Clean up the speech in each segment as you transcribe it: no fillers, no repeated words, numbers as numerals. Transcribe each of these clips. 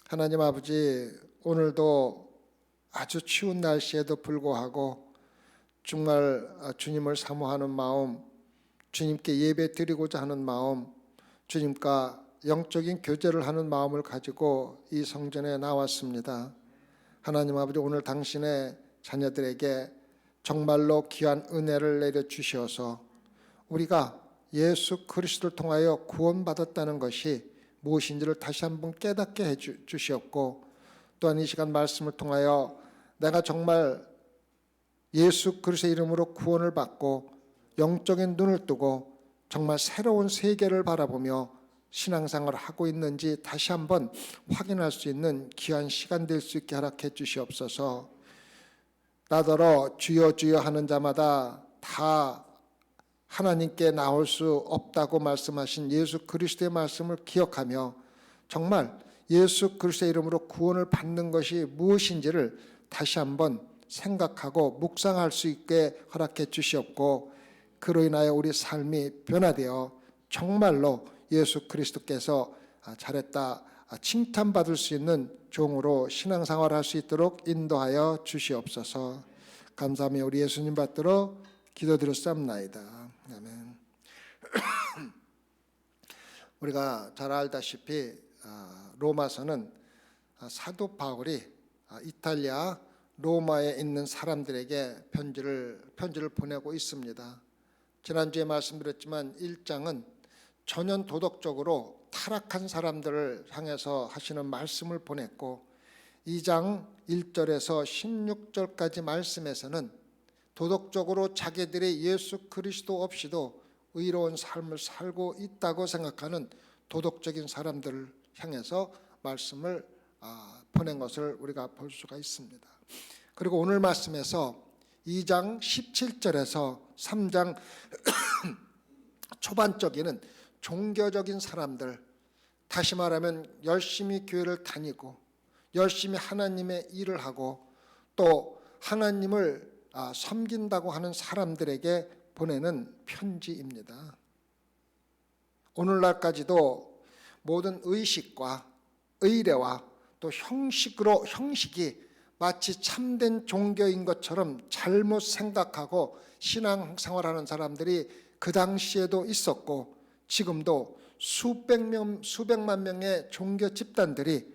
하나님 아버지, 오늘도 아주 추운 날씨에도 불구하고 정말 주님을 사모하는 마음, 주님께 예배 드리고자 하는 마음, 주님과 영적인 교제를 하는 마음을 가지고 이 성전에 나왔습니다. 하나님 아버지, 오늘 당신의 자녀들에게 정말로 귀한 은혜를 내려주셔서 우리가 예수 그리스도를 통하여 구원받았다는 것이 무엇인지를 다시 한번 깨닫게 해주시옵고, 또한 이 시간 말씀을 통하여 내가 정말 예수 그리스도의 이름으로 구원을 받고 영적인 눈을 뜨고 정말 새로운 세계를 바라보며 신앙생활을 하고 있는지 다시 한번 확인할 수 있는 귀한 시간 될 수 있게 허락해 주시옵소서. 나더러 주여 주여 하는 자마다 다 하나님께 나올 수 없다고 말씀하신 예수 그리스도의 말씀을 기억하며 정말 예수 그리스도의 이름으로 구원을 받는 것이 무엇인지를 다시 한번 생각하고 묵상할 수 있게 허락해 주시옵고, 그로 인하여 우리 삶이 변화되어 정말로 예수 그리스도께서 잘했다 칭찬받을 수 있는 종으로 신앙생활을 할 수 있도록 인도하여 주시옵소서. 감사하며 우리 예수님 받들어 기도드렸사옵나이다. 아멘. 우리가 잘 알다시피 로마서는 사도 바울이 이탈리아 로마에 있는 사람들에게 편지를 보내고 있습니다. 지난주에 말씀드렸지만 1장은 전혀 도덕적으로 타락한 사람들을 향해서 하시는 말씀을 보냈고, 2장 1절에서 16절까지 말씀에서는 도덕적으로 자기들이 예수 그리스도 없이도 의로운 삶을 살고 있다고 생각하는 도덕적인 사람들을 향해서 말씀을 보낸 것을 우리가 볼 수가 있습니다. 그리고 오늘 말씀에서 2장 17절에서 3장 초반적인 종교적인 사람들, 다시 말하면 열심히 교회를 다니고 열심히 하나님의 일을 하고 또 하나님을 섬긴다고 하는 사람들에게 보내는 편지입니다. 오늘날까지도 모든 의식과 의례와 또 형식이 마치 참된 종교인 것처럼 잘못 생각하고 신앙생활하는 사람들이 그 당시에도 있었고, 지금도 수백만 명의 종교 집단들이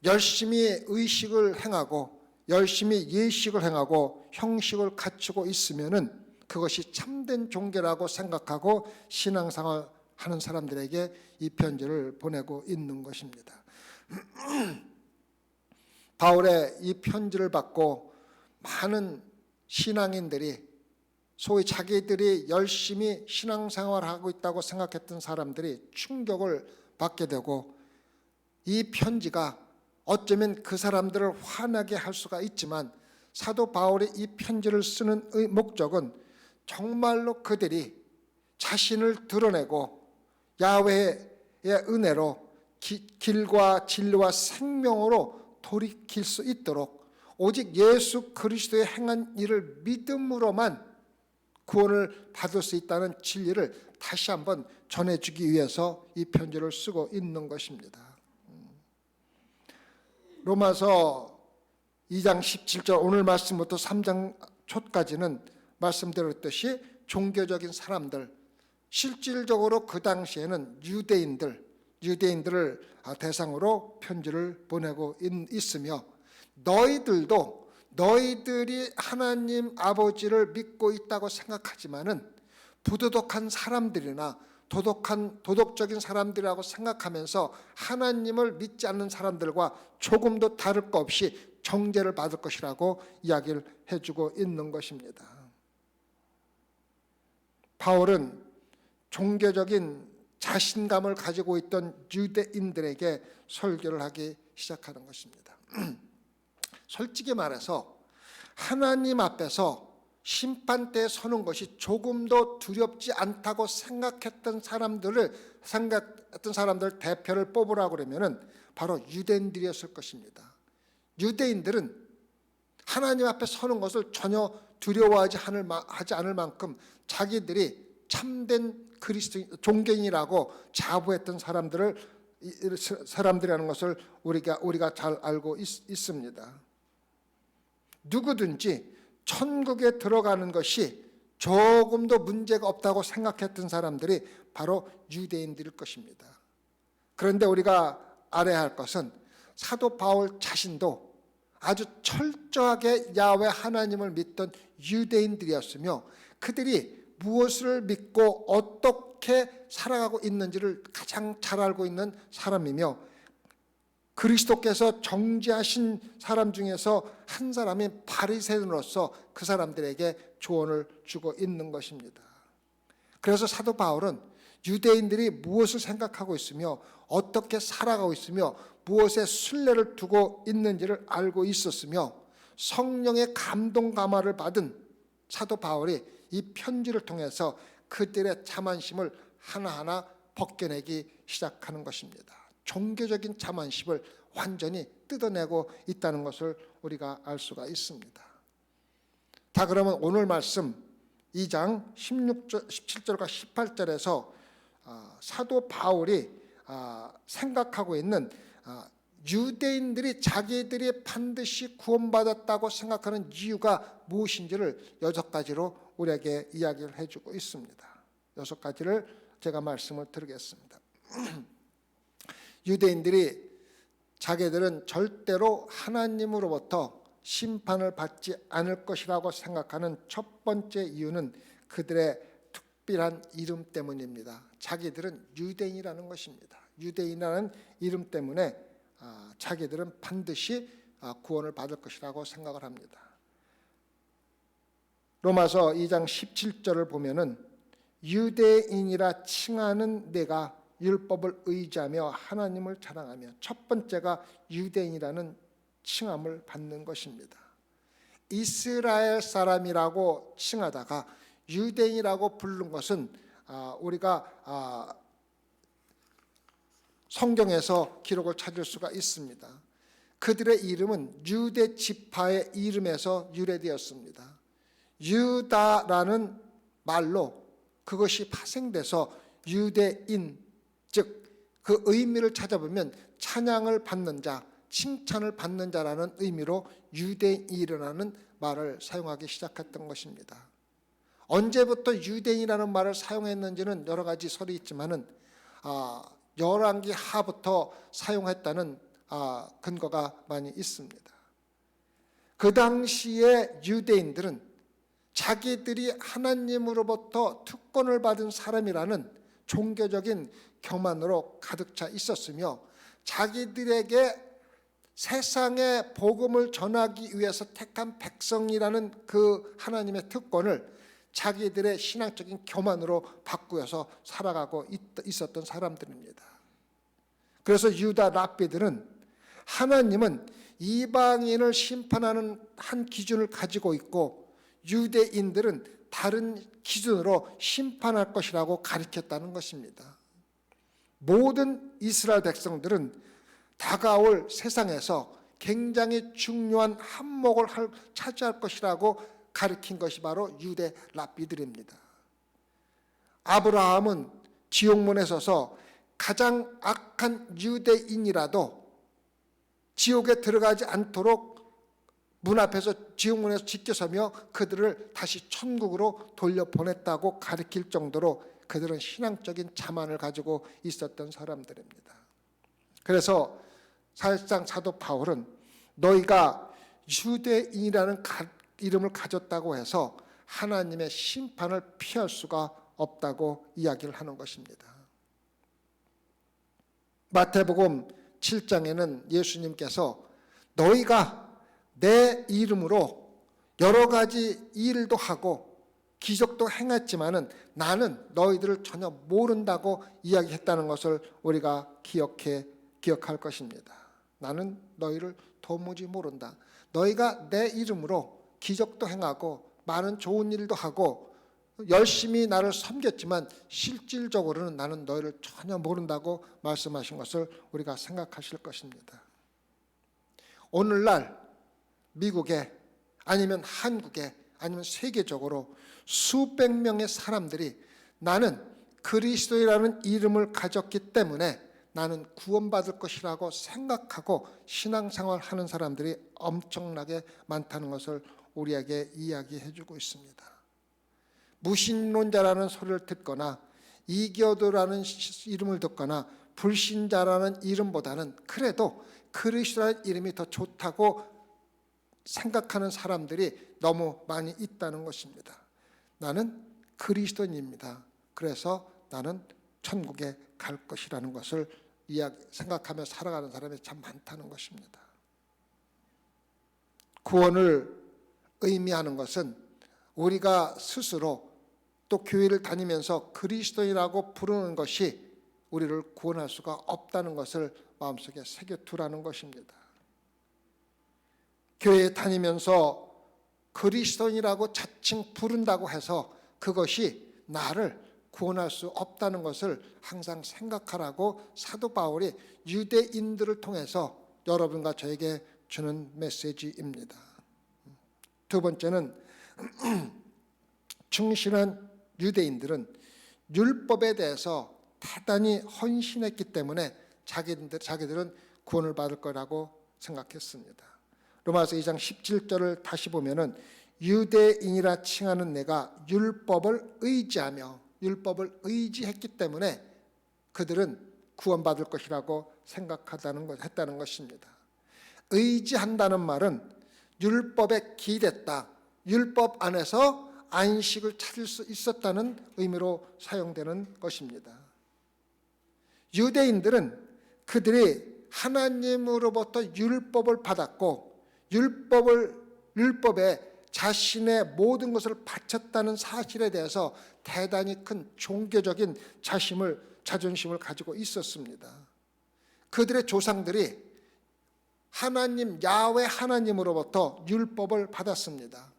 열심히 의식을 행하고 열심히 예식을 행하고 형식을 갖추고 있으면은 그것이 참된 종교라고 생각하고 신앙생활 하는 사람들에게 이 편지를 보내고 있는 것입니다. 바울의 이 편지를 받고 많은 신앙인들이, 소위 자기들이 열심히 신앙생활을 하고 있다고 생각했던 사람들이 충격을 받게 되고, 이 편지가 어쩌면 그 사람들을 화나게 할 수가 있지만 사도 바울이 이 편지를 쓰는 목적은 정말로 그들이 자신을 드러내고 야훼의 은혜로 길과 진리와 생명으로 돌이킬 수 있도록 오직 예수 그리스도의 행한 일을 믿음으로만 구원을 받을 수 있다는 진리를 다시 한번 전해주기 위해서 이 편지를 쓰고 있는 것입니다. 로마서 2장 17절 오늘 말씀부터 3장 초까지는 말씀드렸듯이 종교적인 사람들, 실질적으로 그 당시에는 유대인들을 대상으로 편지를 보내고 있으며, 너희들이 하나님 아버지를 믿고 있다고 생각하지만은 부도덕한 사람들이나 도덕적인 사람들이라고 생각하면서 하나님을 믿지 않는 사람들과 조금도 다를 것 없이 정죄를 받을 것이라고 이야기를 해주고 있는 것입니다. 바울은 종교적인 자신감을 가지고 있던 유대인들에게 설교를 하기 시작하는 것입니다. 솔직히 말해서 하나님 앞에서 심판대에 서는 것이 조금도 두렵지 않다고 생각했던 사람들 대표를 뽑으라고 그러면은 바로 유대인들이었을 것입니다. 유대인들은 하나님 앞에 서는 것을 전혀 두려워하지 않을 만큼 자기들이 참된 종교인이라고 자부했던 사람들을 사람들이라는 것을 우리가 잘 알고 있습니다. 누구든지 천국에 들어가는 것이 조금도 문제가 없다고 생각했던 사람들이 바로 유대인들일 것입니다. 그런데 우리가 알아야 할 것은 사도 바울 자신도 아주 철저하게 야훼 하나님을 믿던 유대인들이었으며 그들이 무엇을 믿고 어떻게 살아가고 있는지를 가장 잘 알고 있는 사람이며 그리스도께서 정죄하신 사람 중에서 한 사람이 바리새인으로서 그 사람들에게 조언을 주고 있는 것입니다. 그래서 사도 바울은 유대인들이 무엇을 생각하고 있으며 어떻게 살아가고 있으며 무엇에 순례를 두고 있는지를 알고 있었으며 성령의 감동 감화를 받은 사도 바울이 이 편지를 통해서 그들의 자만심을 하나하나 벗겨내기 시작하는 것입니다. 종교적인 자만심을 완전히 뜯어내고 있다는 것을 우리가 알 수가 있습니다. 자, 그러면 오늘 말씀 2장 17절과 18절에서 사도 바울이 생각하고 있는 유대인들이 자기들이 반드시 구원받았다고 생각하는 이유가 무엇인지를 6가지로 우리에게 이야기를 해주고 있습니다. 6가지를 제가 말씀을 드리겠습니다. 유대인들이 자기들은 절대로 하나님으로부터 심판을 받지 않을 것이라고 생각하는 첫 번째 이유는 그들의 특별한 이름 때문입니다. 자기들은 유대인이라는 것입니다. 유대인이라는 이름 때문에 자기들은 반드시 구원을 받을 것이라고 생각을 합니다. 로마서 2장 17절을 보면은 유대인이라 칭하는 내가 율법을 의지하며 하나님을 자랑하며, 첫 번째가 유대인이라는 칭함을 받는 것입니다. 이스라엘 사람이라고 칭하다가 유대인이라고 부른 것은 우리가 성경에서 기록을 찾을 수가 있습니다. 그들의 이름은 유대 지파의 이름에서 유래되었습니다. 유다라는 말로 그것이 파생돼서 유대인, 즉 그 의미를 찾아보면 찬양을 받는 자, 칭찬을 받는 자라는 의미로 유대인이라는 말을 사용하기 시작했던 것입니다. 언제부터 유대인이라는 말을 사용했는지는 여러 가지 설이 있지만은 열왕기 하부터 사용했다는 근거가 많이 있습니다. 그 당시에 유대인들은 자기들이 하나님으로부터 특권을 받은 사람이라는 종교적인 교만으로 가득 차 있었으며, 자기들에게 세상의 복음을 전하기 위해서 택한 백성이라는 그 하나님의 특권을 자기들의 신앙적인 교만으로 바꾸어서 살아가고 있었던 사람들입니다. 그래서 유다 랍비들은 하나님은 이방인을 심판하는 한 기준을 가지고 있고 유대인들은 다른 기준으로 심판할 것이라고 가르쳤다는 것입니다. 모든 이스라엘 백성들은 다가올 세상에서 굉장히 중요한 한몫을 차지할 것이라고 가르친 것이 바로 유대 랍비들입니다. 아브라함은 지옥문에 서서 가장 악한 유대인이라도 지옥에 들어가지 않도록 문 앞에서 지옥문에서 지켜서며 그들을 다시 천국으로 돌려보냈다고 가르칠 정도로 그들은 신앙적인 자만을 가지고 있었던 사람들입니다. 그래서 사실상 사도 바울은 너희가 유대인이라는 이름을 가졌다고 해서 하나님의 심판을 피할 수가 없다고 이야기를 하는 것입니다. 마태복음 7장에는 예수님께서 너희가 내 이름으로 여러 가지 일도 하고 기적도 행했지만은 나는 너희들을 전혀 모른다고 이야기했다는 것을 우리가 기억할 것입니다. 나는 너희를 도무지 모른다. 너희가 내 이름으로 기적도 행하고 많은 좋은 일도 하고 열심히 나를 섬겼지만 실질적으로는 나는 너희를 전혀 모른다고 말씀하신 것을 우리가 생각하실 것입니다. 오늘날 미국에 아니면 한국에 아니면 세계적으로 수백 명의 사람들이 나는 그리스도라는 이름을 가졌기 때문에 나는 구원받을 것이라고 생각하고 신앙생활 하는 사람들이 엄청나게 많다는 것을 우리에게 이야기해 주고 있습니다. 무신론자라는 소리를 듣거나 이교도라는 이름을 듣거나 불신자라는 이름보다는 그래도 그리스도라는 이름이 더 좋다고 생각하는 사람들이 너무 많이 있다는 것입니다. 나는 그리스도인입니다. 그래서 나는 천국에 갈 것이라는 것을 생각하며 살아가는 사람이 참 많다는 것입니다. 구원을 의미하는 것은 우리가 스스로 또 교회를 다니면서 그리스도인이라고 부르는 것이 우리를 구원할 수가 없다는 것을 마음속에 새겨두라는 것입니다. 교회에 다니면서 그리스도인이라고 자칭 부른다고 해서 그것이 나를 구원할 수 없다는 것을 항상 생각하라고 사도 바울이 유대인들을 통해서 여러분과 저에게 주는 메시지입니다. 두 번째는 충실한 유대인들은 율법에 대해서 대단히 헌신했기 때문에 자기들은 구원을 받을 거라고 생각했습니다. 로마서 2장 17절을 다시 보면은 유대인이라 칭하는 내가 율법을 의지했기 때문에 그들은 구원받을 것이라고 했다는 것입니다. 의지한다는 말은 율법에 기댔다, 율법 안에서 안식을 찾을 수 있었다는 의미로 사용되는 것입니다. 유대인들은 그들이 하나님으로부터 율법을 받았고 율법에 자신의 모든 것을 바쳤다는 사실에 대해서 대단히 큰 종교적인 자존심을 가지고 있었습니다. 그들의 조상들이 야훼 하나님으로부터 율법을 받았습니다.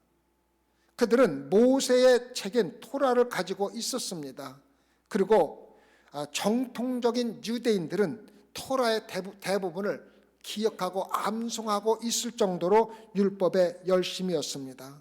그들은 모세의 책인 토라를 가지고 있었습니다. 그리고 정통적인 유대인들은 토라의 대부분을 기억하고 암송하고 있을 정도로 율법의 열심이었습니다.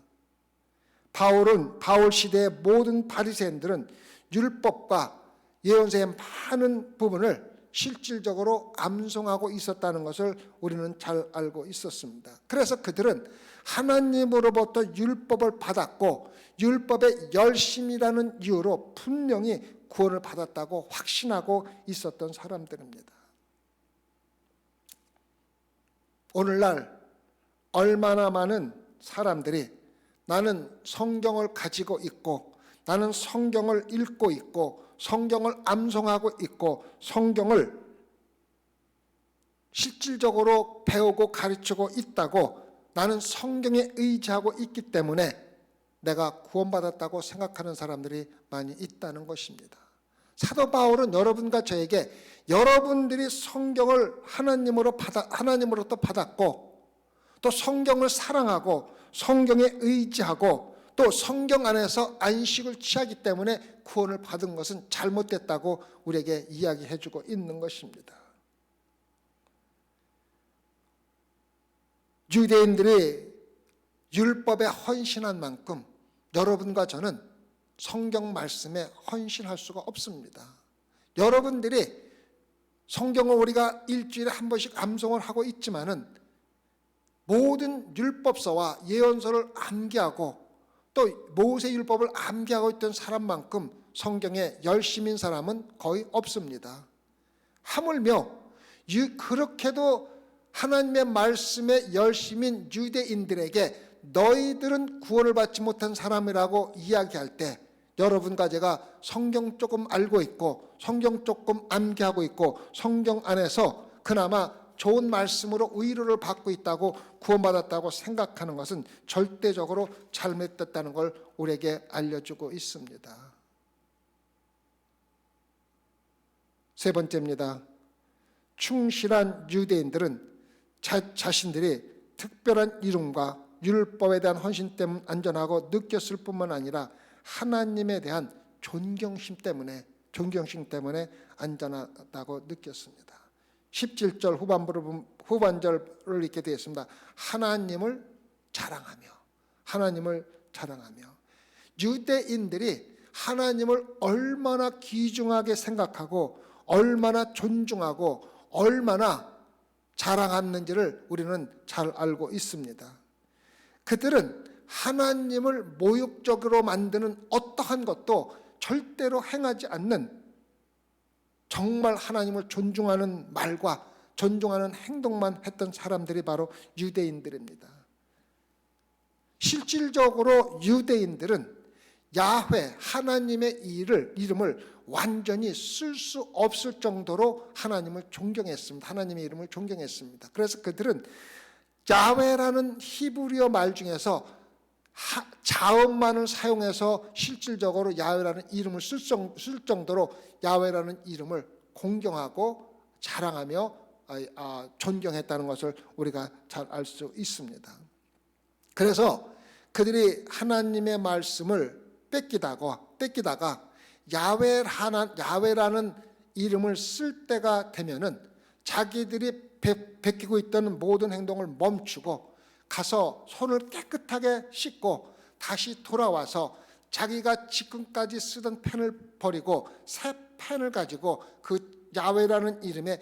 바울 시대의 모든 바리새인들은 율법과 예언서의 많은 부분을 실질적으로 암송하고 있었다는 것을 우리는 잘 알고 있었습니다. 그래서 그들은 하나님으로부터 율법을 받았고 율법의 열심이라는 이유로 분명히 구원을 받았다고 확신하고 있었던 사람들입니다. 오늘날 얼마나 많은 사람들이 나는 성경을 가지고 있고 나는 성경을 읽고 있고 성경을 암송하고 있고 성경을 실질적으로 배우고 가르치고 있다고 나는 성경에 의지하고 있기 때문에 내가 구원받았다고 생각하는 사람들이 많이 있다는 것입니다. 사도 바울은 여러분과 저에게 여러분들이 성경을 하나님으로부터 받았고 또 성경을 사랑하고 성경에 의지하고 또 성경 안에서 안식을 취하기 때문에 구원을 받은 것은 잘못됐다고 우리에게 이야기해 주고 있는 것입니다. 유대인들이 율법에 헌신한 만큼 여러분과 저는 성경 말씀에 헌신할 수가 없습니다. 여러분들이 성경을 우리가 일주일에 한 번씩 암송을 하고 있지만은 모든 율법서와 예언서를 암기하고 또 모세 율법을 암기하고 있던 사람만큼 성경에 열심인 사람은 거의 없습니다. 하물며 그렇게도 하나님의 말씀에 열심인 유대인들에게 너희들은 구원을 받지 못한 사람이라고 이야기할 때 여러분과 제가 성경 조금 알고 있고 성경 조금 암기하고 있고 성경 안에서 그나마 좋은 말씀으로 위로를 받고 있다고 구원받았다고 생각하는 것은 절대적으로 잘못됐다는 걸 우리에게 알려주고 있습니다. 세 번째입니다. 충실한 유대인들은 자신들이 특별한 이름과 율법에 대한 헌신 때문에 안전하고 느꼈을 뿐만 아니라 하나님에 대한 존경심 때문에 안전하다고 느꼈습니다. 17절 후반절을 읽게 되었습니다. 하나님을 자랑하며 유대인들이 하나님을 얼마나 귀중하게 생각하고 얼마나 존중하고 얼마나 자랑했는지를 우리는 잘 알고 있습니다. 그들은 하나님을 모욕적으로 만드는 어떠한 것도 절대로 행하지 않는, 정말 하나님을 존중하는 말과 존중하는 행동만 했던 사람들이 바로 유대인들입니다. 실질적으로 유대인들은 야훼 하나님의 이름을 완전히 쓸 수 없을 정도로 하나님을 존경했습니다. 하나님의 이름을 존경했습니다. 그래서 그들은 야훼라는 히브리어 말 중에서 자음만을 사용해서 실질적으로 야훼라는 이름을 쓸 정도로 야훼라는 이름을 공경하고 자랑하며 존경했다는 것을 우리가 잘 알 수 있습니다. 그래서 그들이 하나님의 말씀을 뺏기다가 야훼라는 이름을 쓸 때가 되면은 자기들이 베끼고 있던 모든 행동을 멈추고 가서 손을 깨끗하게 씻고 다시 돌아와서 자기가 지금까지 쓰던 펜을 버리고 새 펜을 가지고 그 야훼라는 이름의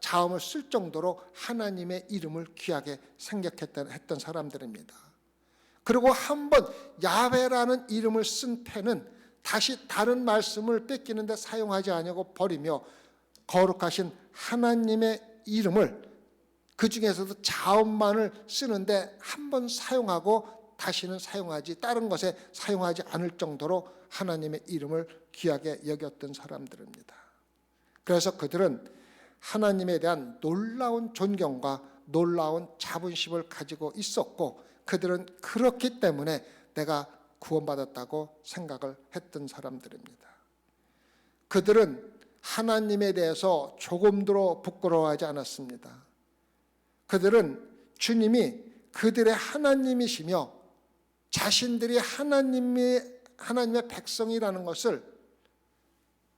자음을 쓸 정도로 하나님의 이름을 귀하게 생각했던 사람들입니다. 그리고 한번 야훼라는 이름을 쓴 펜은 다시 다른 말씀을 뺏기는데 사용하지 아니하고 버리며 거룩하신 하나님의 이름을 그 중에서도 자음만을 쓰는데 한번 사용하고 다시는 다른 것에 사용하지 않을 정도로 하나님의 이름을 귀하게 여겼던 사람들입니다. 그래서 그들은 하나님에 대한 놀라운 존경과 놀라운 자부심을 가지고 있었고, 그들은 그렇기 때문에 내가 구원받았다고 생각을 했던 사람들입니다. 그들은 하나님에 대해서 조금도 부끄러워하지 않았습니다. 그들은 주님이 그들의 하나님이시며 자신들이 하나님의 백성이라는 것을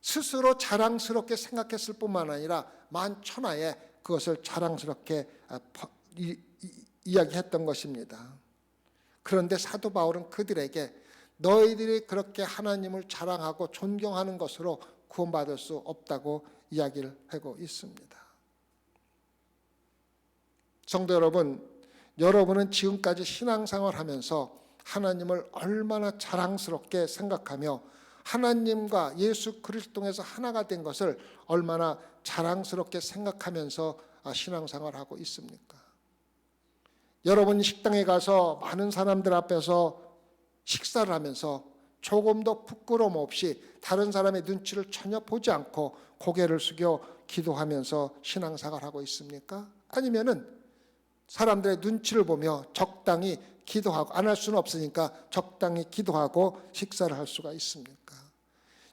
스스로 자랑스럽게 생각했을 뿐만 아니라 만천하에 그것을 자랑스럽게 이야기했던 것입니다. 그런데 사도 바울은 그들에게 너희들이 그렇게 하나님을 자랑하고 존경하는 것으로 구원받을 수 없다고 이야기를 하고 있습니다. 성도 여러분, 여러분은 지금까지 신앙생활을 하면서 하나님을 얼마나 자랑스럽게 생각하며 하나님과 예수 그리스도 통해서 하나가 된 것을 얼마나 자랑스럽게 생각하면서 신앙생활을 하고 있습니까? 여러분이 식당에 가서 많은 사람들 앞에서 식사를 하면서 조금도 부끄러움 없이 다른 사람의 눈치를 전혀 보지 않고 고개를 숙여 기도하면서 신앙생활을 하고 있습니까? 아니면은 사람들의 눈치를 보며 적당히 기도하고, 안 할 수는 없으니까 적당히 기도하고 식사를 할 수가 있습니까?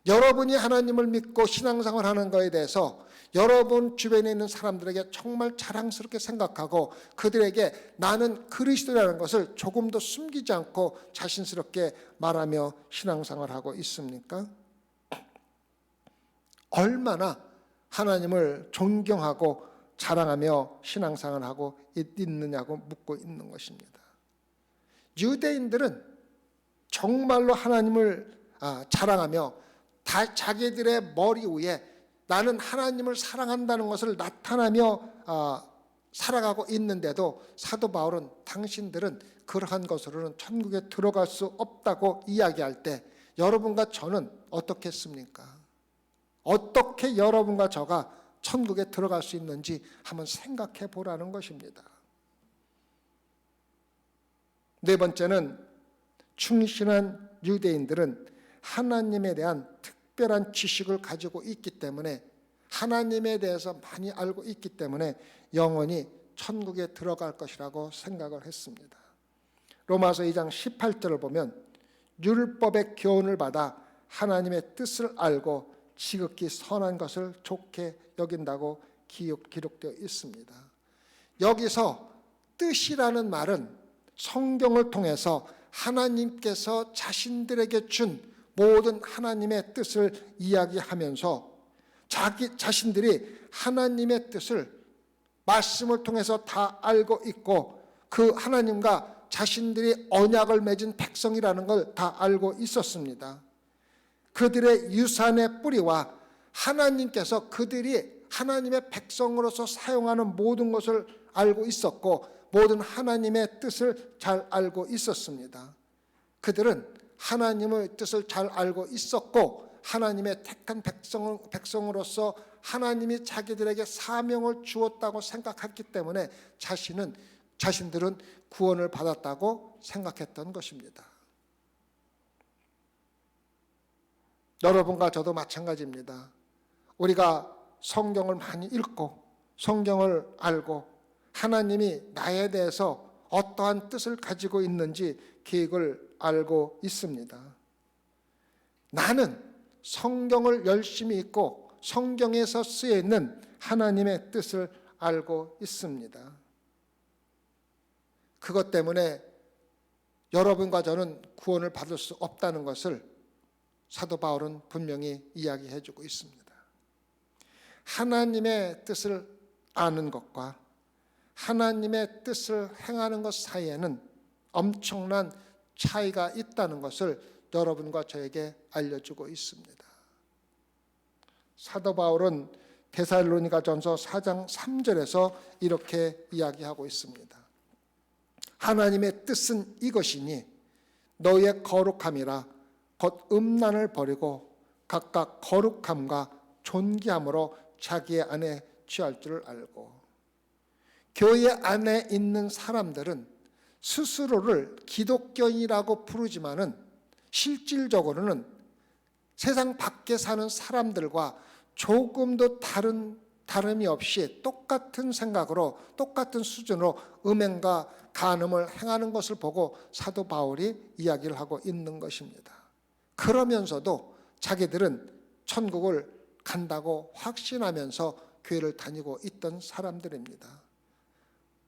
여러분이 하나님을 믿고 신앙생활을 하는 것에 대해서 여러분 주변에 있는 사람들에게 정말 자랑스럽게 생각하고 그들에게 나는 그리스도라는 것을 조금도 숨기지 않고 자신스럽게 말하며 신앙생활을 하고 있습니까? 얼마나 하나님을 존경하고 자랑하며 신앙생활을 하고 있느냐고 묻고 있는 것입니다. 유대인들은 정말로 하나님을 자랑하며 자기들의 머리 위에 나는 하나님을 사랑한다는 것을 나타나며 살아가고 있는데도 사도 바울은 당신들은 그러한 것으로는 천국에 들어갈 수 없다고 이야기할 때 여러분과 저는 어떻겠습니까? 어떻게 여러분과 저가 천국에 들어갈 수 있는지 한번 생각해 보라는 것입니다. 네 번째는 충실한 유대인들은 하나님에 대한 특별한 지식을 가지고 있기 때문에, 하나님에 대해서 많이 알고 있기 때문에 영원히 천국에 들어갈 것이라고 생각을 했습니다. 로마서 2장 18절을 보면 율법의 교훈을 받아 하나님의 뜻을 알고 지극히 선한 것을 좋게 여긴다고 기록되어 있습니다. 여기서 뜻이라는 말은 성경을 통해서 하나님께서 자신들에게 준 모든 하나님의 뜻을 이야기하면서 자신들이 하나님의 뜻을 말씀을 통해서 다 알고 있고 그 하나님과 자신들이 언약을 맺은 백성이라는 걸 다 알고 있었습니다. 그들의 유산의 뿌리와 하나님께서 그들이 하나님의 백성으로서 사용하는 모든 것을 알고 있었고 모든 하나님의 뜻을 잘 알고 있었습니다. 그들은 하나님의 뜻을 잘 알고 있었고 하나님의 택한 백성으로서 하나님이 자기들에게 사명을 주었다고 생각했기 때문에 자신들은 구원을 받았다고 생각했던 것입니다. 여러분과 저도 마찬가지입니다. 우리가 성경을 많이 읽고 성경을 알고 하나님이 나에 대해서 어떠한 뜻을 가지고 있는지 계획을 알고 있습니다. 나는 성경을 열심히 읽고 성경에서 쓰여 있는 하나님의 뜻을 알고 있습니다. 그것 때문에 여러분과 저는 구원을 받을 수 없다는 것을 사도 바울은 분명히 이야기해 주고 있습니다. 하나님의 뜻을 아는 것과 하나님의 뜻을 행하는 것 사이에는 엄청난 차이가 있다는 것을 여러분과 저에게 알려주고 있습니다. 사도 바울은 데살로니가전서 4장 3절에서 이렇게 이야기하고 있습니다. 하나님의 뜻은 이것이니 너희의 거룩함이라 곧 음란을 버리고 각각 거룩함과 존귀함으로 자기의 안에 취할 줄을 알고. 교회 안에 있는 사람들은 스스로를 기독교인이라고 부르지만은 실질적으로는 세상 밖에 사는 사람들과 조금도 다름이 없이 똑같은 생각으로 똑같은 수준으로 음행과 간음을 행하는 것을 보고 사도 바울이 이야기를 하고 있는 것입니다. 그러면서도 자기들은 천국을 간다고 확신하면서 교회를 다니고 있던 사람들입니다.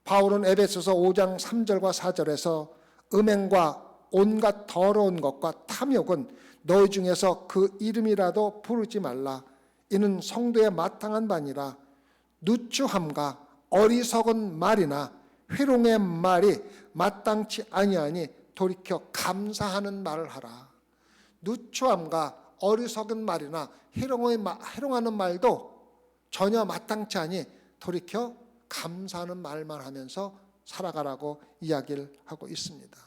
바울은 에베소서 5장 3절과 4절에서 음행과 온갖 더러운 것과 탐욕은 너희 중에서 그 이름이라도 부르지 말라. 이는 성도의 마땅한 바니라. 누추함과 어리석은 말이나 회롱의 말이 마땅치 아니하니 돌이켜 감사하는 말을 하라. 누추함과 어리석은 말이나 해롱하는 말도 전혀 마땅치 않니 돌이켜 감사하는 말만 하면서 살아가라고 이야기를 하고 있습니다.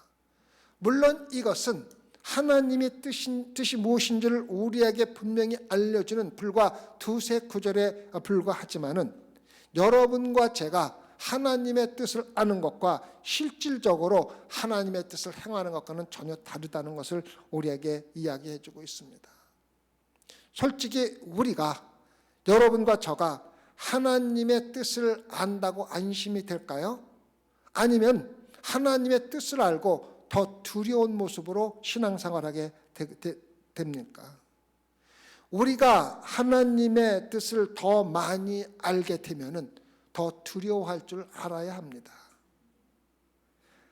물론 이것은 하나님의 뜻이 무엇인지를 우리에게 분명히 알려주는 불과 두세 구절에 불과하지만은 여러분과 제가 하나님의 뜻을 아는 것과 실질적으로 하나님의 뜻을 행하는 것과는 전혀 다르다는 것을 우리에게 이야기해 주고 있습니다. 솔직히 우리가 여러분과 저가 하나님의 뜻을 안다고 안심이 될까요? 아니면 하나님의 뜻을 알고 더 두려운 모습으로 신앙생활하게 됩니까? 우리가 하나님의 뜻을 더 많이 알게 되면은 더 두려워할 줄 알아야 합니다.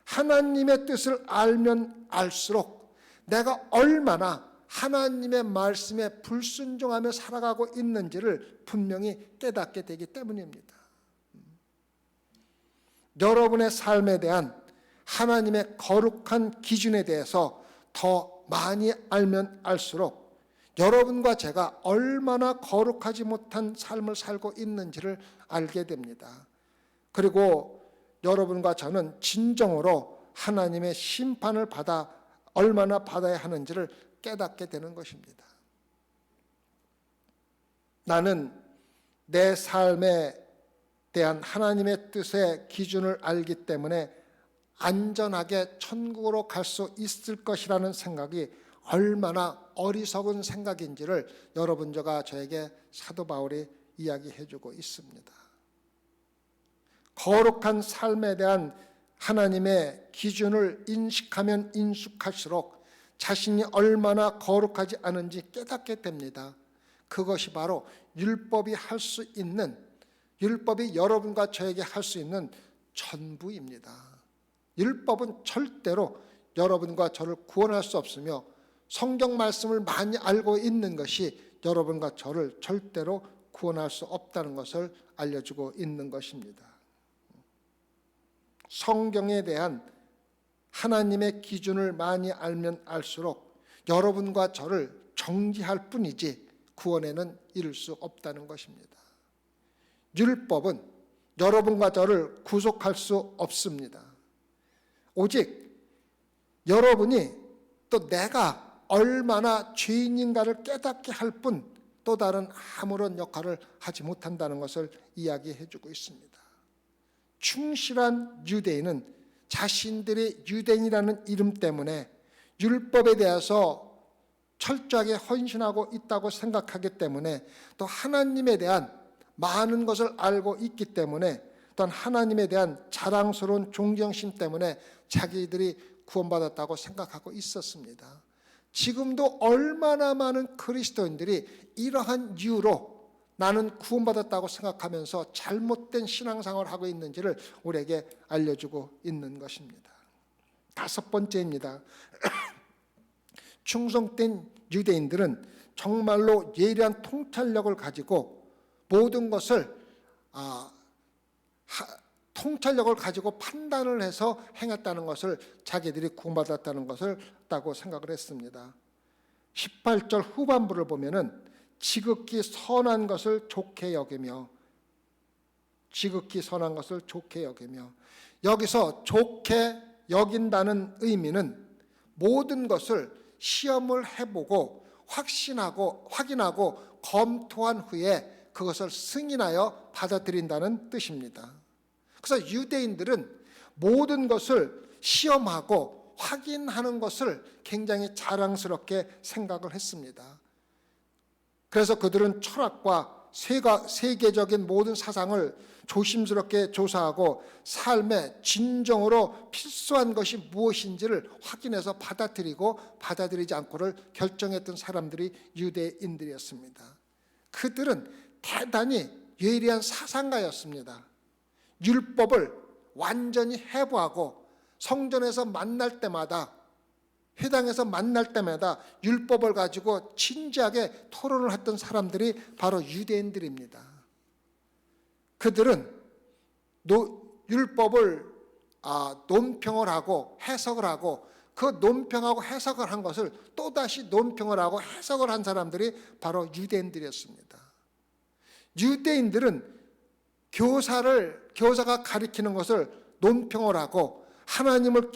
하나님의 뜻을 알면 알수록 내가 얼마나 하나님의 말씀에 불순종하며 살아가고 있는지를 분명히 깨닫게 되기 때문입니다. 여러분의 삶에 대한 하나님의 거룩한 기준에 대해서 더 많이 알면 알수록 여러분과 제가 얼마나 거룩하지 못한 삶을 살고 있는지를 알게 됩니다. 그리고 여러분과 저는 진정으로 하나님의 심판을 얼마나 받아야 하는지를 깨닫게 되는 것입니다. 나는 내 삶에 대한 하나님의 뜻의 기준을 알기 때문에 안전하게 천국으로 갈 수 있을 것이라는 생각이 얼마나 어리석은 생각인지를 여러분 저에게 사도 바울이 이야기해 주고 있습니다. 거룩한 삶에 대한 하나님의 기준을 인식하면 인식할수록 자신이 얼마나 거룩하지 않은지 깨닫게 됩니다. 그것이 바로 율법이 여러분과 저에게 할 수 있는 전부입니다. 율법은 절대로 여러분과 저를 구원할 수 없으며 성경 말씀을 많이 알고 있는 것이 여러분과 저를 절대로 구원할 수 없다는 것을 알려주고 있는 것입니다. 성경에 대한 하나님의 기준을 많이 알면 알수록 여러분과 저를 정죄할 뿐이지 구원에는 이를 수 없다는 것입니다. 율법은 여러분과 저를 구속할 수 없습니다. 오직 여러분이 또 내가 얼마나 죄인인가를 깨닫게 할 뿐 또 다른 아무런 역할을 하지 못한다는 것을 이야기해 주고 있습니다. 충실한 유대인은 자신들의 유대인이라는 이름 때문에 율법에 대해서 철저하게 헌신하고 있다고 생각하기 때문에, 또 하나님에 대한 많은 것을 알고 있기 때문에, 또한 하나님에 대한 자랑스러운 존경심 때문에 자기들이 구원받았다고 생각하고 있었습니다. 지금도 얼마나 많은 그리스도인들이 이러한 이유로 나는 구원받았다고 생각하면서 잘못된 신앙생활을 하고 있는지를 우리에게 알려주고 있는 것입니다. 다섯 번째입니다. 충성된 유대인들은 정말로 예리한 통찰력을 가지고 모든 것을 통찰력을 가지고 판단을 해서 행했다는 것을, 자기들이 구원받았다는 것을 따고 생각을 했습니다. 18절 후반부를 보면은 지극히 선한 것을 좋게 여기며, 지극히 선한 것을 좋게 여기며, 여기서 좋게 여긴다는 의미는 모든 것을 시험을 해보고 확인하고 검토한 후에 그것을 승인하여 받아들인다는 뜻입니다. 그래서 유대인들은 모든 것을 시험하고 확인하는 것을 굉장히 자랑스럽게 생각을 했습니다. 그래서 그들은 철학과 세계적인 모든 사상을 조심스럽게 조사하고 삶의 진정으로 필수한 것이 무엇인지를 확인해서 받아들이지 않고를 결정했던 사람들이 유대인들이었습니다. 그들은 대단히 예리한 사상가였습니다. 율법을 완전히 해부하고 성전에서 만날 때마다, 회당에서 만날 때마다 율법을 가지고 진지하게 토론을 했던 사람들이 바로 유대인들입니다. 그들은 율법을 논평을 하고 해석을 하고, 그 논평하고 해석을 한 것을 또다시 논평을 하고 해석을 한 사람들이 바로 유대인들이었습니다. 유대인들은 교사가 가리키는 것을 논평을 하고 하나님을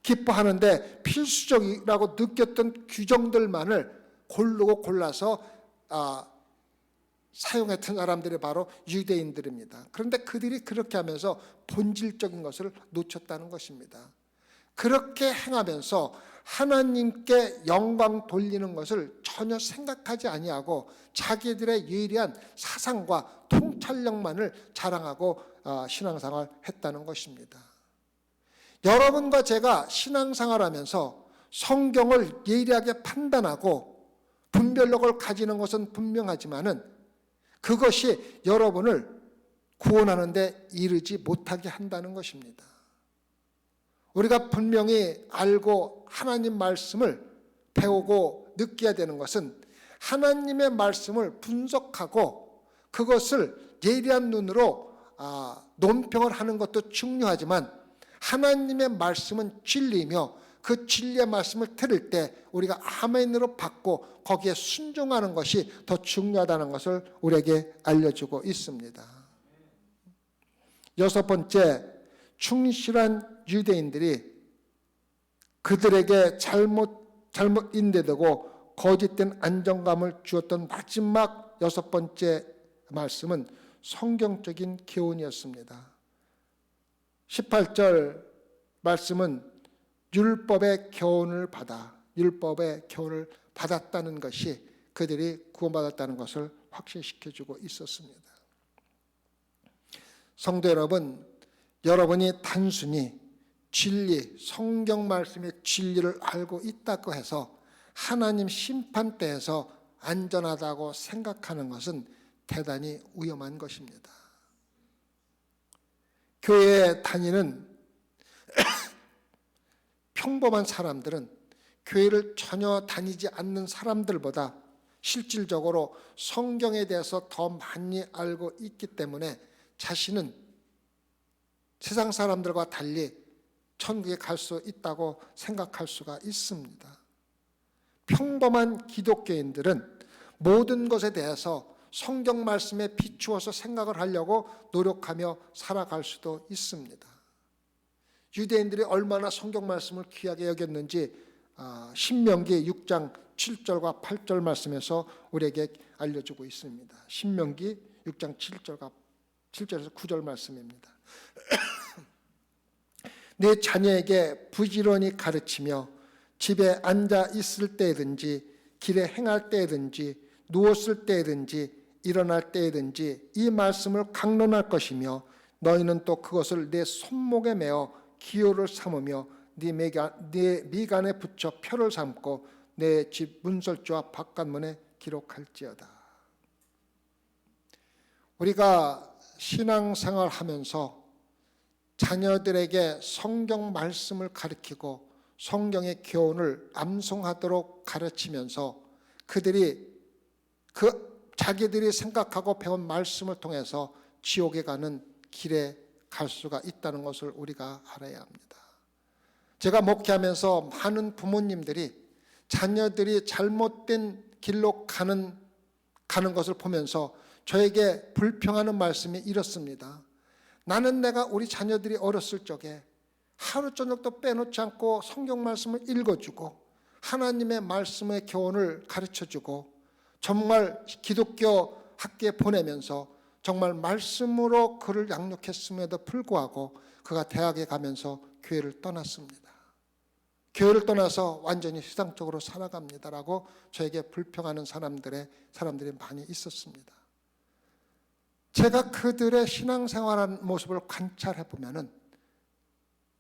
기뻐하는데 필수적이라고 느꼈던 규정들만을 골라서 사용했던 사람들이 바로 유대인들입니다. 그런데 그들이 그렇게 하면서 본질적인 것을 놓쳤다는 것입니다. 그렇게 행하면서 하나님께 영광 돌리는 것을 전혀 생각하지 아니하고 자기들의 예리한 사상과 통찰력만을 자랑하고 신앙생활 했다는 것입니다. 여러분과 제가 신앙생활하면서 성경을 예리하게 판단하고 분별력을 가지는 것은 분명하지만은 그것이 여러분을 구원하는 데 이르지 못하게 한다는 것입니다. 우리가 분명히 알고 하나님 말씀을 배우고 느껴야 되는 것은 하나님의 말씀을 분석하고 그것을 예리한 눈으로 논평을 하는 것도 중요하지만, 하나님의 말씀은 진리이며 그 진리의 말씀을 들을 때 우리가 아멘으로 받고 거기에 순종하는 것이 더 중요하다는 것을 우리에게 알려주고 있습니다. 여섯 번째, 충실한 유대인들이 그들에게 잘못 인대되고 거짓된 안정감을 주었던 마지막 여섯 번째 말씀은 성경적인 교훈이었습니다. 18절 말씀은 율법의 교훈을 받았다는 것이 그들이 구원받았다는 것을 확신시켜주고 있었습니다. 성도 여러분, 여러분이 단순히 진리, 성경 말씀의 진리를 알고 있다고 해서 하나님 심판대에서 안전하다고 생각하는 것은 대단히 위험한 것입니다. 교회에 다니는 평범한 사람들은 교회를 전혀 다니지 않는 사람들보다 실질적으로 성경에 대해서 더 많이 알고 있기 때문에 자신은 세상 사람들과 달리 천국에 갈 수 있다고 생각할 수가 있습니다. 평범한 기독교인들은 모든 것에 대해서 성경 말씀에 비추어서 생각을 하려고 노력하며 살아갈 수도 있습니다. 유대인들이 얼마나 성경 말씀을 귀하게 여겼는지 신명기 6장 7절과 8절 말씀에서 우리에게 알려주고 있습니다. 신명기 6장 7절에서 9절 말씀입니다. 내 자녀에게 부지런히 가르치며 집에 앉아 있을 때든지 길에 행할 때든지 누웠을 때든지 일어날 때든지 이 말씀을 강론할 것이며 너희는 또 그것을 내 손목에 메어 기호를 삼으며 네 미간에 붙여 표를 삼고 내 집 문설주와 바깥문에 기록할지어다. 우리가 신앙생활 하면서 자녀들에게 성경 말씀을 가르치고 성경의 교훈을 암송하도록 가르치면서 그들이 자기들이 생각하고 배운 말씀을 통해서 지옥에 가는 길에 갈 수가 있다는 것을 우리가 알아야 합니다. 제가 목회하면서 많은 부모님들이 자녀들이 잘못된 길로 가는 것을 보면서 저에게 불평하는 말씀이 이렇습니다. 나는 내가 우리 자녀들이 어렸을 적에 하루 저녁도 빼놓지 않고 성경 말씀을 읽어주고 하나님의 말씀의 교훈을 가르쳐주고 정말 기독교 학교에 보내면서 정말 말씀으로 그를 양육했음에도 불구하고 그가 대학에 가면서 교회를 떠났습니다. 교회를 떠나서 완전히 세상적으로 살아갑니다라고 저에게 불평하는 사람들이 많이 있었습니다. 제가 그들의 신앙생활하는 모습을 관찰해 보면은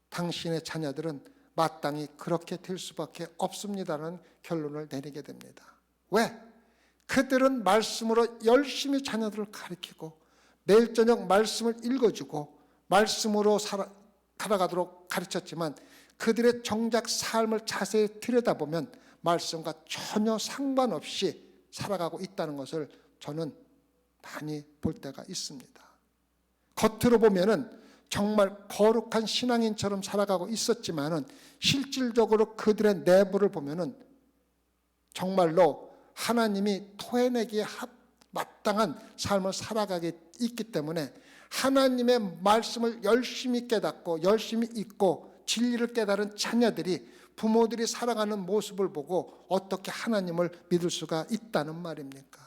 당신의 자녀들은 마땅히 그렇게 될 수밖에 없습니다라는 결론을 내리게 됩니다. 왜? 그들은 말씀으로 열심히 자녀들을 가르치고 매일 저녁 말씀을 읽어주고 말씀으로 살아가도록 가르쳤지만 그들의 정작 삶을 자세히 들여다보면 말씀과 전혀 상관없이 살아가고 있다는 것을 저는 많이 볼 때가 있습니다. 겉으로 보면은 정말 거룩한 신앙인처럼 살아가고 있었지만은 실질적으로 그들의 내부를 보면은 정말로 하나님이 토해내기에 마땅한 삶을 살아가게 있기 때문에 하나님의 말씀을 열심히 깨닫고 열심히 읽고 진리를 깨달은 자녀들이 부모들이 살아가는 모습을 보고 어떻게 하나님을 믿을 수가 있다는 말입니까?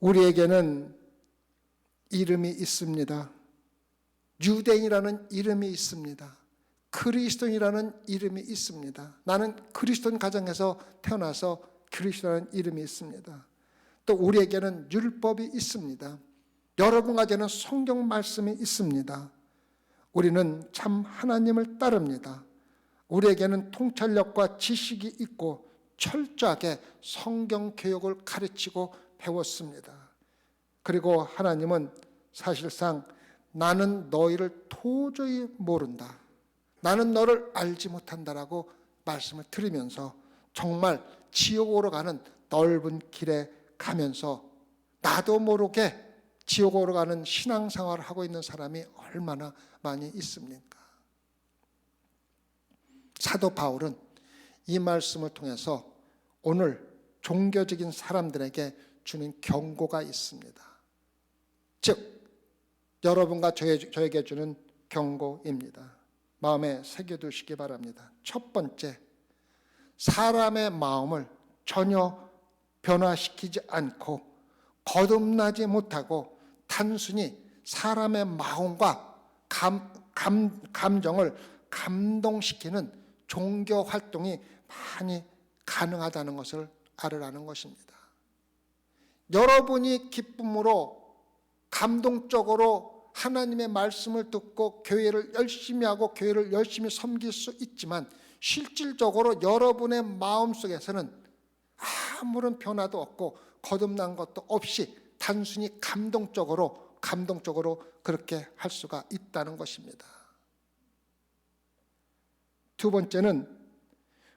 우리에게는 이름이 있습니다. 유대인이라는 이름이 있습니다. 그리스도인이라는 이름이 있습니다. 나는 그리스도인 가정에서 태어나서 그리스도라는 이름이 있습니다. 또 우리에게는 율법이 있습니다. 여러분 가지는 성경 말씀이 있습니다. 우리는 참 하나님을 따릅니다. 우리에게는 통찰력과 지식이 있고 철저하게 성경 교육을 가르치고 배웠습니다. 그리고 하나님은 사실상 나는 너희를 도저히 모른다. 나는 너를 알지 못한다라고 말씀을 들으면서 정말 지옥으로 가는 넓은 길에 가면서 나도 모르게 지옥으로 가는 신앙생활을 하고 있는 사람이 얼마나 많이 있습니까? 사도 바울은 이 말씀을 통해서 오늘 종교적인 사람들에게 주는 경고가 있습니다. 즉 여러분과 저에게 주는 경고입니다. 마음에 새겨두시기 바랍니다. 첫 번째, 사람의 마음을 전혀 변화시키지 않고 거듭나지 못하고 단순히 사람의 마음과 감정을 감동시키는 종교 활동이 많이 가능하다는 것을 알으라는 것입니다. 여러분이 기쁨으로 감동적으로 하나님의 말씀을 듣고 교회를 열심히 하고 교회를 열심히 섬길 수 있지만 실질적으로 여러분의 마음속에서는 아무런 변화도 없고 거듭난 것도 없이 단순히 감동적으로 그렇게 할 수가 있다는 것입니다. 두 번째는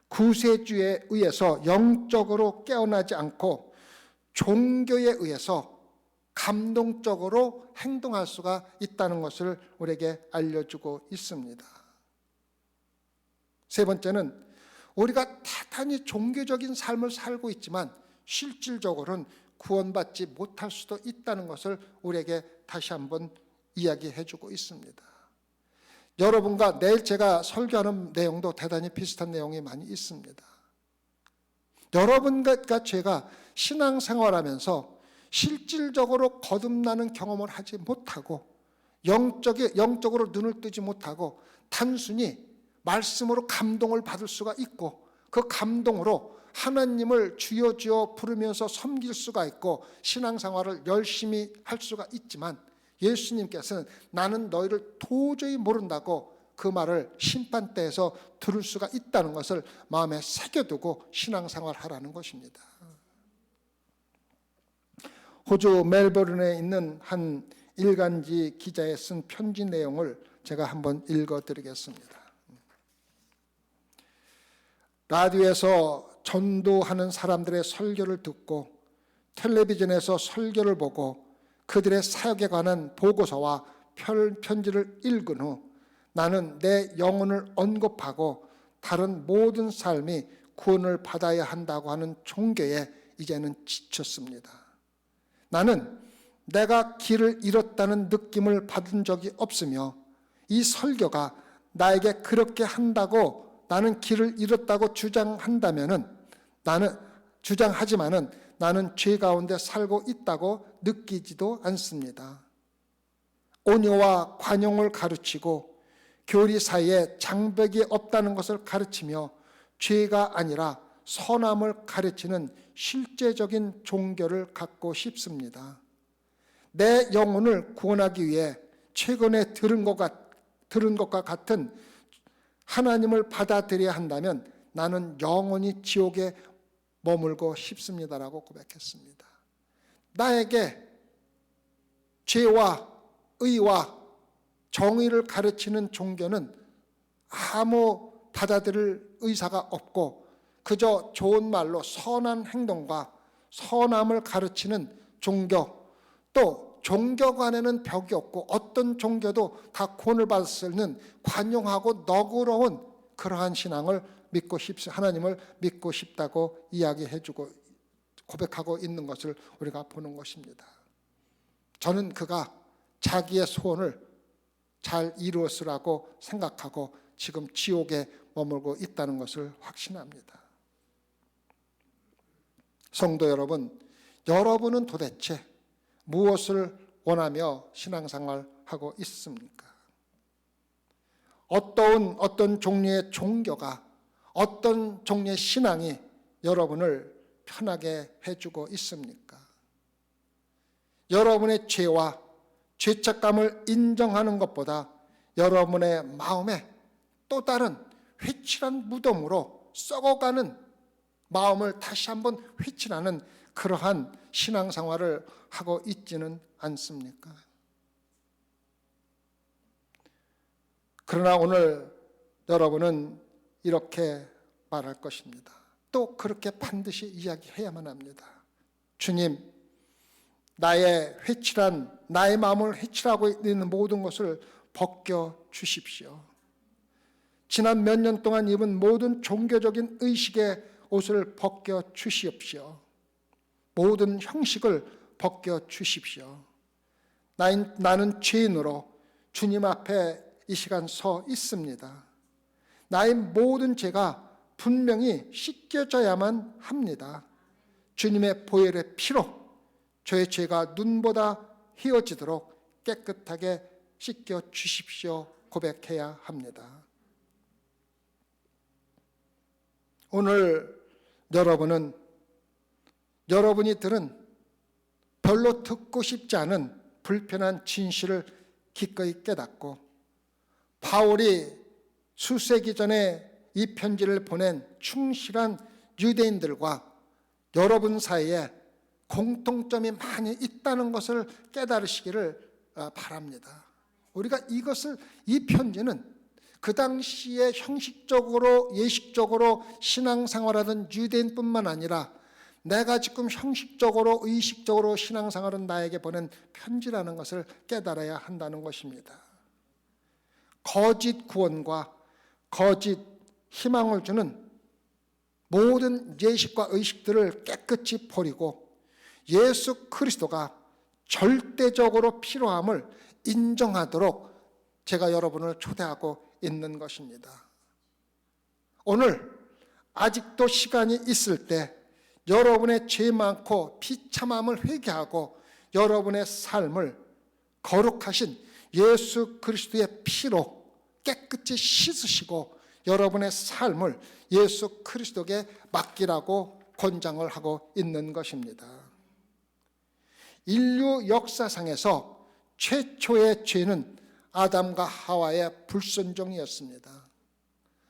구세주에 의해서 영적으로 깨어나지 않고 종교에 의해서 감동적으로 행동할 수가 있다는 것을 우리에게 알려주고 있습니다. 세 번째는 우리가 대단히 종교적인 삶을 살고 있지만 실질적으로는 구원받지 못할 수도 있다는 것을 우리에게 다시 한번 이야기해 주고 있습니다. 여러분과 내일 제가 설교하는 내용도 대단히 비슷한 내용이 많이 있습니다. 여러분과 제가 신앙생활하면서 실질적으로 거듭나는 경험을 하지 못하고 영적으로 눈을 뜨지 못하고 단순히 말씀으로 감동을 받을 수가 있고 그 감동으로 하나님을 주여 주여 부르면서 섬길 수가 있고 신앙생활을 열심히 할 수가 있지만 예수님께서는 나는 너희를 도저히 모른다고 그 말을 심판대에서 들을 수가 있다는 것을 마음에 새겨두고 신앙생활하라는 것입니다. 호주 멜버른에 있는 한 일간지 기자에 쓴 편지 내용을 제가 한번 읽어드리겠습니다. 라디오에서 전도하는 사람들의 설교를 듣고 텔레비전에서 설교를 보고 그들의 사역에 관한 보고서와 편지를 읽은 후 나는 내 영혼을 언급하고 다른 모든 삶이 구원을 받아야 한다고 하는 종교에 이제는 지쳤습니다. 나는 내가 길을 잃었다는 느낌을 받은 적이 없으며 이 설교가 나에게 그렇게 한다고 나는 길을 잃었다고 주장하지만은 나는 죄 가운데 살고 있다고 느끼지도 않습니다. 온유와 관용을 가르치고 교리 사이에 장벽이 없다는 것을 가르치며 죄가 아니라 선함을 가르치는 실제적인 종교를 갖고 싶습니다. 내 영혼을 구원하기 위해 최근에 들은 것과 같은 하나님을 받아들여야 한다면 나는 영원히 지옥에 머물고 싶습니다라고 고백했습니다. 나에게 죄와 의와 정의를 가르치는 종교는 아무 받아들일 의사가 없고 그저 좋은 말로 선한 행동과 선함을 가르치는 종교, 또 종교 간에는 벽이 없고 어떤 종교도 다 구원을 받을 수 있는 관용하고 너그러운 그러한 신앙을 믿고 하나님을 믿고 싶다고 이야기해주고 고백하고 있는 것을 우리가 보는 것입니다. 저는 그가 자기의 소원을 잘 이루었으라고 생각하고 지금 지옥에 머물고 있다는 것을 확신합니다. 성도 여러분, 여러분은 도대체 무엇을 원하며 신앙생활하고 있습니까? 어떤 종류의 종교가, 어떤 종류의 신앙이 여러분을 편하게 해주고 있습니까? 여러분의 죄와 죄책감을 인정하는 것보다 여러분의 마음에 또 다른 회칠한 무덤으로 썩어가는 마음을 다시 한번 회칠하는 그러한 신앙생활을 하고 있지는 않습니까? 그러나 오늘 여러분은 이렇게 말할 것입니다. 또 그렇게 반드시 이야기해야만 합니다. 주님, 나의 마음을 회칠하고 있는 모든 것을 벗겨 주십시오. 지난 몇 년 동안 입은 모든 종교적인 의식의 옷을 벗겨 주시옵시오. 모든 형식을 벗겨 주십시오. 나는 죄인으로 주님 앞에 이 시간 서 있습니다. 나의 모든 죄가 분명히 씻겨져야만 합니다. 주님의 보혈의 피로 저의 죄가 눈보다 희어지도록 깨끗하게 씻겨 주십시오. 고백해야 합니다. 오늘 여러분이 들은 별로 듣고 싶지 않은 불편한 진실을 기꺼이 깨닫고 바울이 수세기 전에 이 편지를 보낸 충실한 유대인들과 여러분 사이에 공통점이 많이 있다는 것을 깨달으시기를 바랍니다. 우리가 이 편지는 그 당시에 형식적으로 예식적으로 신앙생활하던 유대인뿐만 아니라 내가 지금 형식적으로 의식적으로 신앙생활은 나에게 보낸 편지라는 것을 깨달아야 한다는 것입니다. 거짓 구원과 거짓 희망을 주는 모든 예식과 의식들을 깨끗이 버리고 예수 그리스도가 절대적으로 필요함을 인정하도록 제가 여러분을 초대하고 있는 것입니다. 오늘 아직도 시간이 있을 때 여러분의 죄 많고 비참함을 회개하고 여러분의 삶을 거룩하신 예수 그리스도의 피로 깨끗이 씻으시고 여러분의 삶을 예수 그리스도께 맡기라고 권장을 하고 있는 것입니다. 인류 역사상에서 최초의 죄는 아담과 하와의 불순종이었습니다.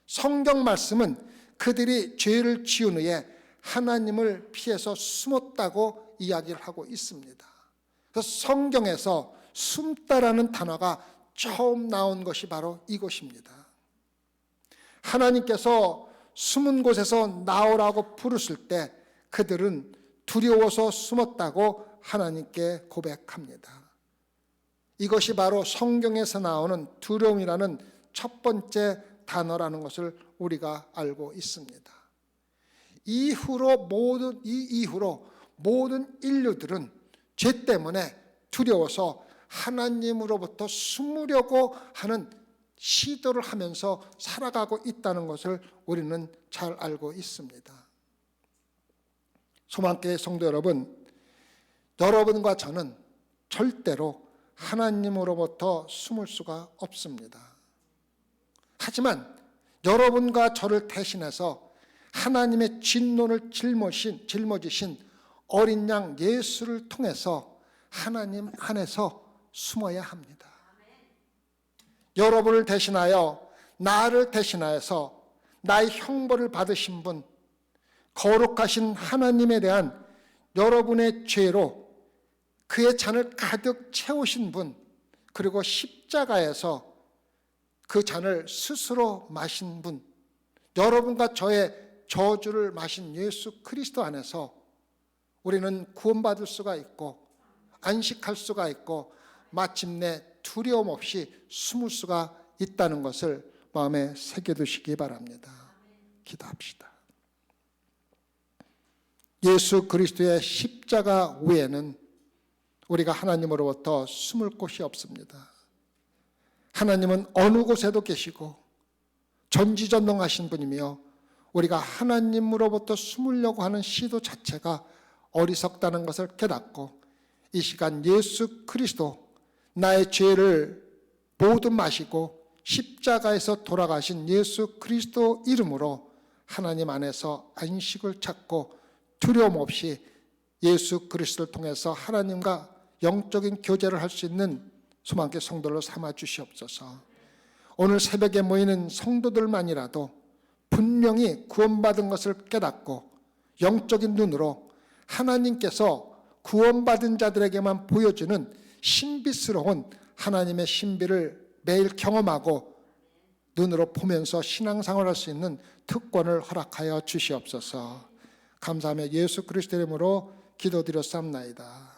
성경 말씀은 그들이 죄를 지은 후에 하나님을 피해서 숨었다고 이야기를 하고 있습니다. 그래서 성경에서 숨다라는 단어가 처음 나온 것이 바로 이것입니다. 하나님께서 숨은 곳에서 나오라고 부르실 때 그들은 두려워서 숨었다고 하나님께 고백합니다. 이것이 바로 성경에서 나오는 두려움이라는 첫 번째 단어라는 것을 우리가 알고 있습니다. 이 이후로 모든 인류들은 죄 때문에 두려워서 하나님으로부터 숨으려고 하는 시도를 하면서 살아가고 있다는 것을 우리는 잘 알고 있습니다. 소망교회 성도 여러분, 여러분과 저는 절대로 하나님으로부터 숨을 수가 없습니다. 하지만 여러분과 저를 대신해서 하나님의 진노를 짊어지신 어린 양 예수를 통해서 하나님 안에서 숨어야 합니다. 여러분을 대신하여 나를 대신하여서 나의 형벌을 받으신 분, 거룩하신 하나님에 대한 여러분의 죄로 그의 잔을 가득 채우신 분, 그리고 십자가에서 그 잔을 스스로 마신 분, 여러분과 저의 저주를 마신 예수 그리스도 안에서 우리는 구원받을 수가 있고 안식할 수가 있고 마침내 두려움 없이 숨을 수가 있다는 것을 마음에 새겨두시기 바랍니다. 기도합시다. 예수 그리스도의 십자가 외에는 우리가 하나님으로부터 숨을 곳이 없습니다. 하나님은 어느 곳에도 계시고 전지전능하신 분이며 우리가 하나님으로부터 숨으려고 하는 시도 자체가 어리석다는 것을 깨닫고 이 시간 예수 그리스도 나의 죄를 모두 마시고 십자가에서 돌아가신 예수 그리스도 이름으로 하나님 안에서 안식을 찾고 두려움 없이 예수 그리스도를 통해서 하나님과 영적인 교제를 할 수 있는 소망교회 성도로 삼아 주시옵소서. 오늘 새벽에 모이는 성도들만이라도 분명히 구원받은 것을 깨닫고 영적인 눈으로 하나님께서 구원받은 자들에게만 보여주는 신비스러운 하나님의 신비를 매일 경험하고 눈으로 보면서 신앙생활을 할 수 있는 특권을 허락하여 주시옵소서. 감사하며 예수 그리스도 이름으로 기도드렸사옵나이다.